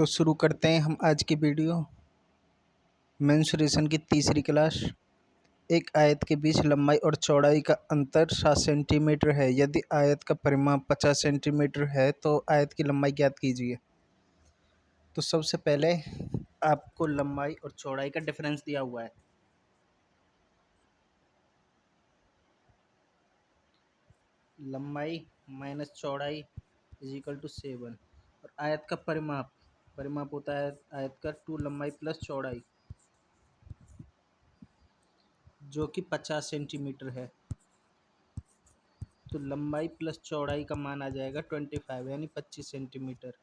तो शुरू करते हैं हम आज की वीडियो। मेंसुरेशन की तीसरी क्लास। एक आयत के बीच लंबाई और चौड़ाई का अंतर 7 सेंटीमीटर है। यदि आयत का परिमाप 50 सेंटीमीटर है तो आयत की लंबाई ज्ञात कीजिए। तो सबसे पहले आपको लंबाई और चौड़ाई का डिफरेंस दिया हुआ है। लंबाई माइनस चौड़ाई इज इक्वल टू 7 और आयत का परिमाप होता है आयत का 2 लंबाई प्लस चौड़ाई, जो कि 50 सेंटीमीटर है। तो लंबाई प्लस चौड़ाई का मान आ जाएगा 25 यानी 25 सेंटीमीटर।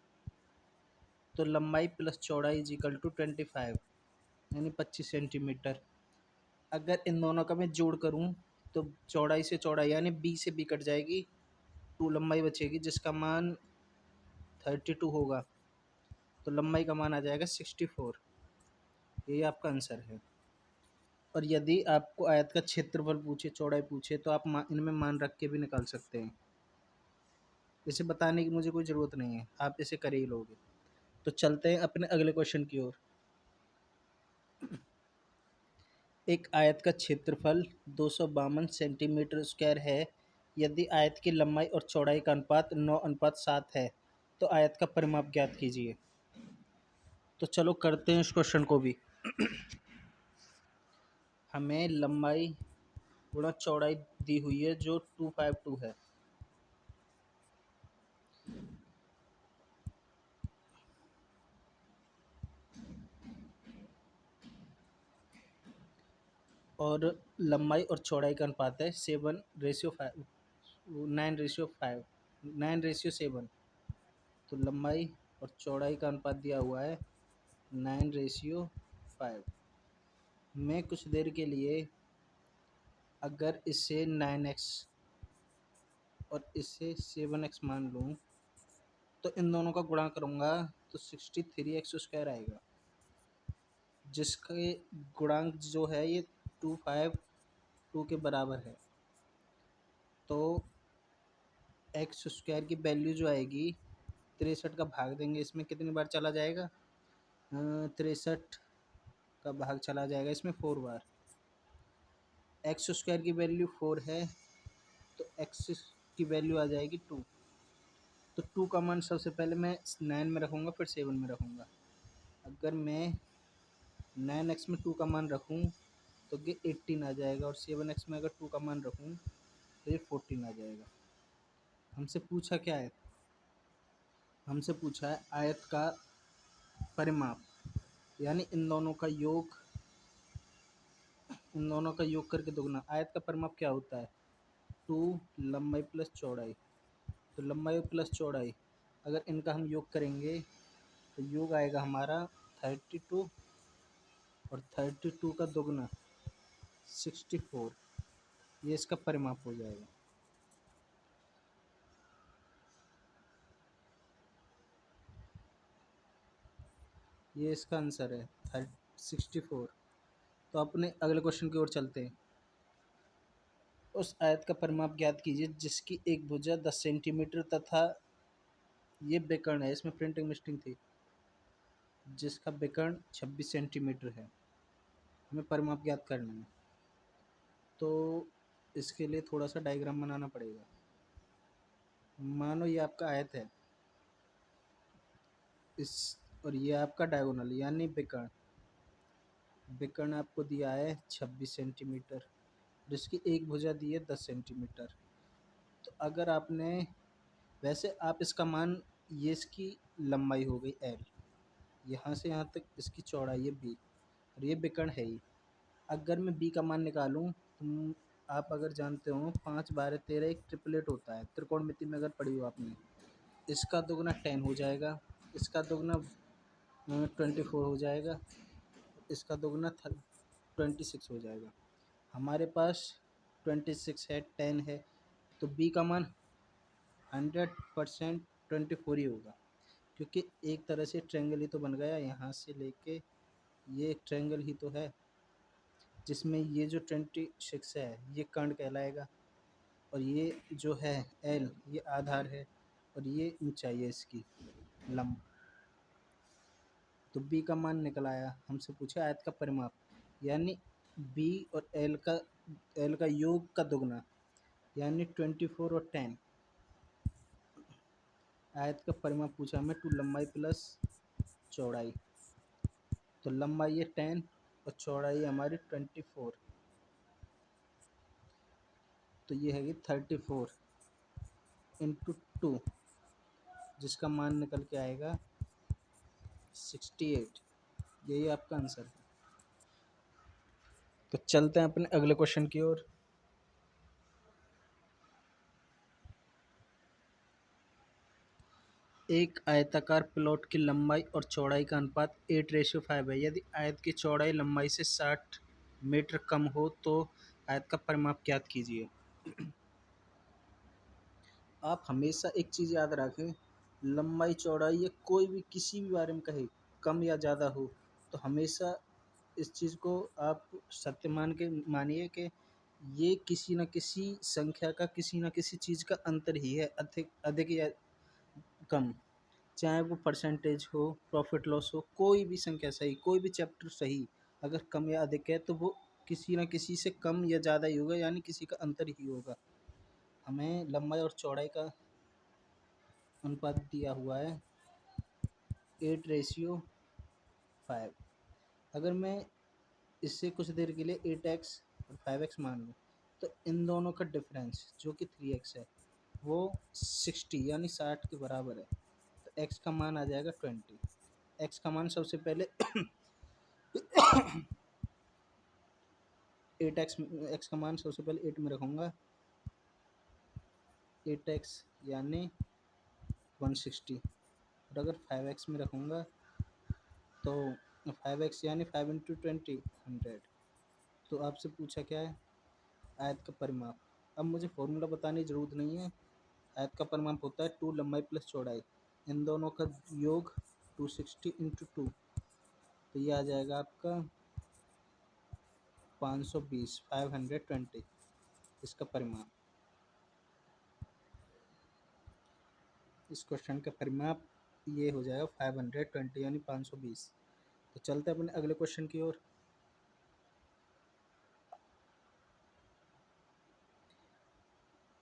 तो लंबाई प्लस चौड़ाई इज इक्वल टू 25 यानी 25 सेंटीमीटर। अगर इन दोनों का मैं जोड़ करूं तो चौड़ाई से चौड़ाई यानी बी से बी कट जाएगी, 2 लंबाई बचेगी जिसका मान 32 होगा। तो लंबाई का मान आ जाएगा 64। यही आपका आंसर है। और यदि आपको आयत का क्षेत्रफल पूछे, चौड़ाई पूछे, तो आप इनमें मान रख के भी निकाल सकते हैं। इसे बताने की मुझे कोई ज़रूरत नहीं है, आप इसे कर ही लोगे। तो चलते हैं अपने अगले क्वेश्चन की ओर। एक आयत का क्षेत्रफल 252 सेंटीमीटर स्क्वायर है। यदि आयत की लंबाई और चौड़ाई का अनुपात 9:7 है तो आयत का परिमाप ज्ञात कीजिए। तो चलो करते हैं इस क्वेश्चन को भी। हमें लंबाई गुणा चौड़ाई दी हुई है जो 252 है। और लंबाई और चौड़ाई का अनुपात है 7:5, 9:5, 9:7। तो लंबाई और चौड़ाई का अनुपात दिया हुआ है 9:5। मैं कुछ देर के लिए अगर इसे 9x और इसे 7x मान लूँ तो इन दोनों का गुणा करूँगा तो 63x² आएगा, जिसके गुणांक जो है ये 252 के बराबर है। तो x² की वैल्यू जो आएगी 63 का भाग देंगे, इसमें कितनी बार चला जाएगा, 63 का भाग चला जाएगा इसमें 4 बार। x² की वैल्यू 4 है तो x की वैल्यू आ जाएगी 2। तो 2 का मान सबसे पहले मैं 9 में रखूँगा फिर 7 में रखूँगा। अगर मैं 9x में 2 का मान रखूँ तो ये 18 आ जाएगा और 7x में अगर 2 का मान रखूँ तो ये 14 आ जाएगा। हमसे पूछा क्या है, हमसे पूछा है आयत का परिमाप, यानी इन दोनों का योग करके दोगुना। आयत का परिमाप क्या होता है, 2 लंबाई प्लस चौड़ाई। तो लंबाई प्लस चौड़ाई अगर इनका हम योग करेंगे तो योग आएगा हमारा 32 और 32 का दोगुना 64। ये इसका परिमाप हो जाएगा। ये इसका आंसर है 64। तो अपने अगले क्वेश्चन की ओर चलते हैं। उस आयत का परिमाप ज्ञात कीजिए जिसकी एक भुजा 10 सेंटीमीटर तथा ये विकर्ण है, इसमें प्रिंटिंग मिस्टेक थी, जिसका विकर्ण 26 सेंटीमीटर है। हमें परिमाप ज्ञात करना है तो इसके लिए थोड़ा सा डायग्राम बनाना पड़ेगा। मानो ये आपका आयत है इस, और ये आपका डायगोनल यानी विकर्ण। विकर्ण आपको दिया है 26 सेंटीमीटर, जिसकी एक भुजा दी है 10 सेंटीमीटर। तो अगर आपने, वैसे आप इसका मान, ये इसकी लंबाई हो गई L, यहाँ से यहाँ तक इसकी चौड़ाई है B और ये विकर्ण है ही। अगर मैं B का मान निकालूँ तो आप अगर जानते हो 5 12 13 एक ट्रिपलेट होता है, त्रिकोणमिति में अगर पढ़ी हो आपने, इसका दोगुना 10 हो जाएगा, इसका दोगुना 24 हो जाएगा, इसका दोगुना 26 हो जाएगा। हमारे पास 26 है, 10 है, तो B का मान 100% 24 ही होगा, क्योंकि एक तरह से ट्रायंगल ही तो बन गया। यहाँ से लेके ये एक ट्रायंगल ही तो है, जिसमें ये जो 26 है ये कर्ण कहलाएगा और ये जो है L ये आधार है और ये ऊंचाई है इसकी लंब। तो बी का मान निकल आया। हमसे पूछा आयत का परिमाप, यानी बी और एल का योग का दुगना, यानी 24 और 10। आयत का परिमाप पूछा हमें, टू लंबाई प्लस चौड़ाई। तो लंबाई है 10 और चौड़ाई हमारी 24, तो ये है 34 इंटू 2, जिसका मान निकल के आएगा 68। यही आपका आंसर है। तो चलते हैं अपने अगले क्वेश्चन की ओर। एक आयताकार प्लॉट की लंबाई और चौड़ाई का अनुपात 8:5 है। यदि आयत की चौड़ाई लंबाई से 60 मीटर कम हो तो आयत का परिमाप ज्ञात कीजिए। आप हमेशा एक चीज़ याद रखें, लंबाई चौड़ाई या कोई भी किसी भी बारे में कहे कम या ज़्यादा हो, तो हमेशा इस चीज़ को आप सत्य मान के मानिए कि ये किसी न किसी संख्या का, किसी न किसी चीज़ का अंतर ही है, अधिक अधिक या कम। चाहे वो परसेंटेज हो, प्रॉफिट लॉस हो, कोई भी संख्या सही, कोई भी चैप्टर सही, अगर कम या अधिक है तो वो किसी न किसी से कम या ज़्यादा ही होगा, यानी किसी का अंतर ही होगा। हमें लंबाई और चौड़ाई का अनुपात दिया हुआ है 8:5। अगर मैं इससे कुछ देर के लिए 8x और 5x मान लूँ, तो इन दोनों का डिफरेंस जो कि 3x है, वो 60 यानी 60 के बराबर है। तो x का मान आ जाएगा 20। x का मान सबसे पहले 8x, x का मान सबसे पहले 8 में रखूँगा, 8x यानी 160। और अगर 5x में रखूँगा तो 5x यानी 5 इंटू 20 100। तो आपसे पूछा क्या है, आयत का परिमाप। अब मुझे फॉर्मूला बताने की ज़रूरत नहीं है। आयत का परिमाप होता है 2 लंबाई प्लस चौड़ाई, इन दोनों का योग 260 इंटू 2, तो ये आ जाएगा आपका 520, 520 इसका परिमाप। इस क्वेश्चन का परिमाप ये हो जाएगा 520 यानी 520। तो चलते हैं अपने अगले क्वेश्चन की ओर।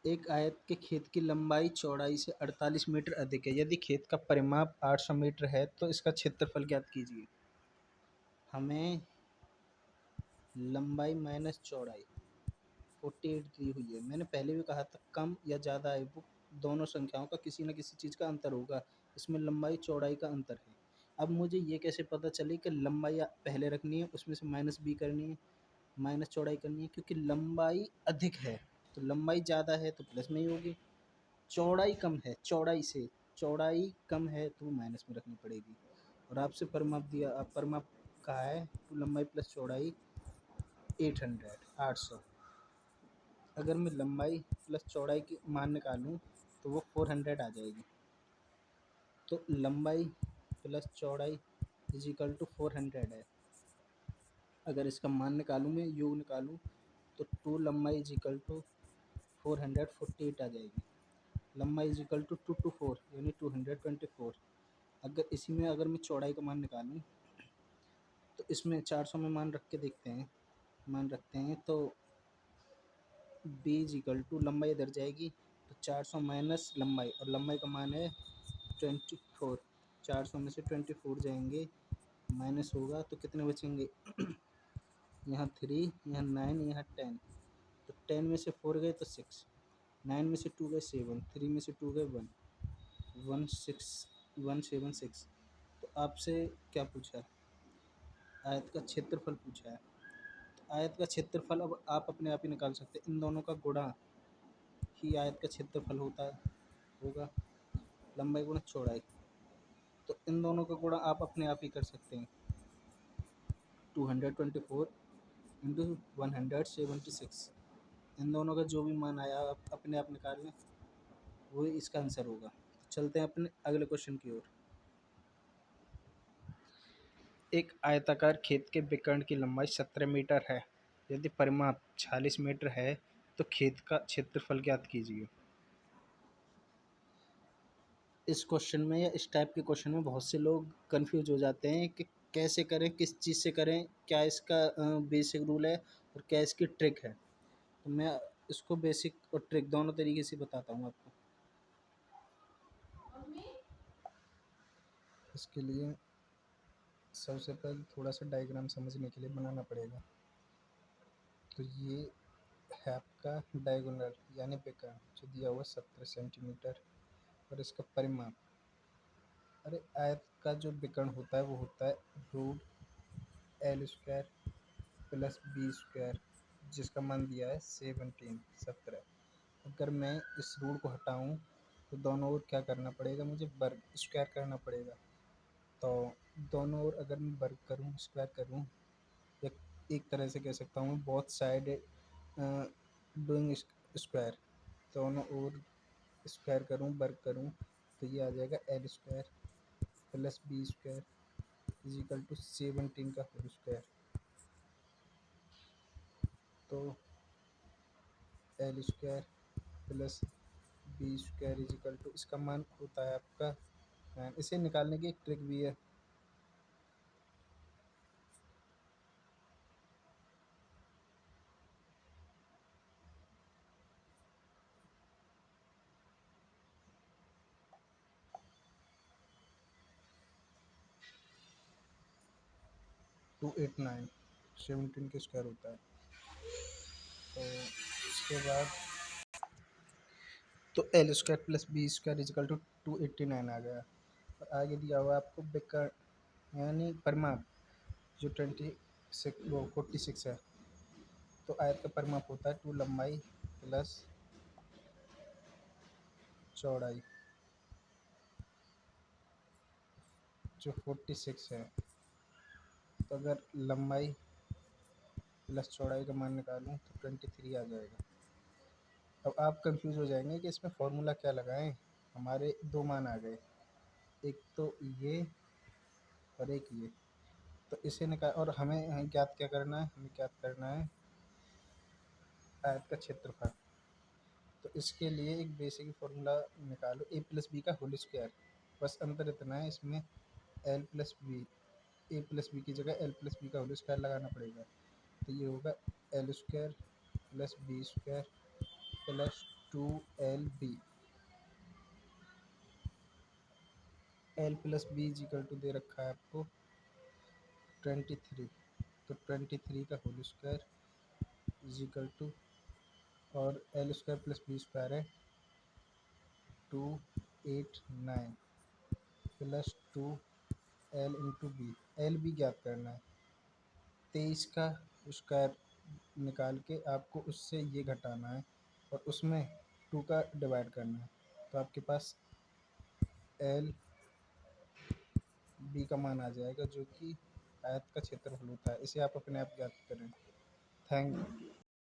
एक आयत के खेत की लंबाई चौड़ाई से 48 मीटर अधिक है। यदि खेत का परिमाप 800 मीटर है तो इसका क्षेत्रफल ज्ञात कीजिए। हमें लंबाई माइनस चौड़ाई 48 दी हुई है। मैंने पहले भी कहा था कम या ज़्यादा है वो दोनों संख्याओं का किसी न किसी चीज़ का अंतर होगा, इसमें लंबाई चौड़ाई का अंतर है। अब मुझे ये कैसे पता चले कि लंबाई पहले रखनी है, उसमें से माइनस बी करनी है, माइनस चौड़ाई करनी है, क्योंकि लंबाई अधिक है तो लंबाई ज़्यादा है तो प्लस में ही होगी, चौड़ाई कम है, चौड़ाई कम है तो माइनस में रखनी पड़ेगी। और आपसे परिमाप दिया, आप परिमाप कहा है तो लंबाई प्लस चौड़ाई 800। अगर मैं लंबाई प्लस चौड़ाई की मान निकालूं तो वो 400 आ जाएगी। तो लंबाई प्लस चौड़ाई इज इक्वल टू 400 है। अगर इसका मान निकालूं, मैं योग निकालूं, तो 2 लंबाई इज इक्वल टू 448 आ जाएगी। लंबाई इज इक्वल टू 2 टू 4 यानी 224। अगर इसी में अगर मैं चौड़ाई का मान निकालूं तो इसमें 400 में मान रख के देखते हैं, मान रखते हैं तो बी इज इक्वल टू लंबाई इधर जाएगी तो 400 माइनस लंबाई, और लंबाई का मान है 24। 400 में से 24 जाएंगे, माइनस होगा तो कितने बचेंगे यहाँ 3, यहाँ 9, यहाँ 10। तो 10 में से 4 गए तो 6, 9 में से 2 गए 7, 3 में से 2 गए 1, 176। तो आपसे क्या पूछा, आयत का क्षेत्रफल पूछा है। तो आयत का क्षेत्रफल अब आप अपने आप ही निकाल सकते हैं, इन दोनों का गुणा ही आयत का क्षेत्रफल होगा, लंबाई गुणा चौड़ाई। तो इन दोनों का गुणा आप अपने आप ही कर सकते हैं, 224 इंटू 176। इन दोनों का जो भी मान आया आप अपने आप निकाल लें, वही इसका आंसर होगा। चलते हैं अपने अगले क्वेश्चन की ओर। एक आयताकार खेत के विकर्ण की लंबाई 17 मीटर है। यदि परिमाप 46 मीटर है तो खेत का क्षेत्रफल ज्ञात कीजिए। इस क्वेश्चन में या इस टाइप के क्वेश्चन में बहुत से लोग कंफ्यूज हो जाते हैं कि कैसे करें, किस चीज़ से करें, क्या इसका बेसिक रूल है और क्या इसकी ट्रिक है। तो मैं इसको बेसिक और ट्रिक दोनों तरीके से बताता हूँ आपको। इसके लिए सबसे पहले थोड़ा सा डायग्राम समझने के लिए बनाना पड़ेगा। तो ये है आपका डायगोनल यानी विकर्ण, जो दिया हुआ 17 सेंटीमीटर, और इसका परिमाप, अरे आयत का जो विकर्ण होता है वो होता है √L² प्लस B², जिसका मान दिया है 17। अगर मैं इस रूट को हटाऊं तो दोनों ओर क्या करना पड़ेगा, मुझे वर्ग स्क्वायर करना पड़ेगा। तो दोनों ओर अगर मैं वर्ग करूं, स्क्वायर करूं, या एक तरह से कह सकता हूँ बोथ साइड डूइंग स्क्वायर, दोनों ओर स्क्वायर करूं, वर्ग करूं, तो ये आ जाएगा L² plus B² is equal to 17 का होल स्क्वायर। तो L² plus B² is equal to, इसका मान होता है आपका, इसे निकालने की एक ट्रिक भी है। टू एट नाइन 17 के स्क्वायर होता है। तो उसके बाद तो L² plus B² is equal to 289 आ गया। और आगे दिया हुआ आपको विकर्ण यानी परिमाप, जो 46 है। तो आयत का परिमाप होता है 2 लंबाई प्लस चौड़ाई, जो 46 है। तो अगर लंबाई प्लस चौड़ाई का मान निकालूं तो 23 आ जाएगा। अब आप कंफ्यूज हो जाएंगे कि इसमें फॉर्मूला क्या लगाएं। हमारे दो मान आ गए, एक तो ये और एक ये। तो इसे निकाल, और हमें ज्ञात क्या करना है, हमें ज्ञात करना है आयत का क्षेत्रफल। तो इसके लिए एक बेसिक फार्मूला निकालो, ए प्लस बी का होल स्क्वायर। बस अंतर इतना है, इसमें L plus B, A plus B की जगह एल प्लस बी का होल स्क्वायर लगाना पड़ेगा। तो ये होगा L² plus B² plus 2LB। L plus B equal to दे रखा है आपको 23। तो 23 का होल स्क्वायर इजिकल टू, और L² प्लस B² है 289 plus 2L into B. L B ज्ञात करना है, 23 का स्क्वायर निकाल के आपको उससे ये घटाना है और उसमें 2 का डिवाइड करना है। तो आपके पास एल बी का मान आ जाएगा, जो कि आयत का क्षेत्रफल होता है। इसे आप अपने आप ज्ञात करें। Thank you.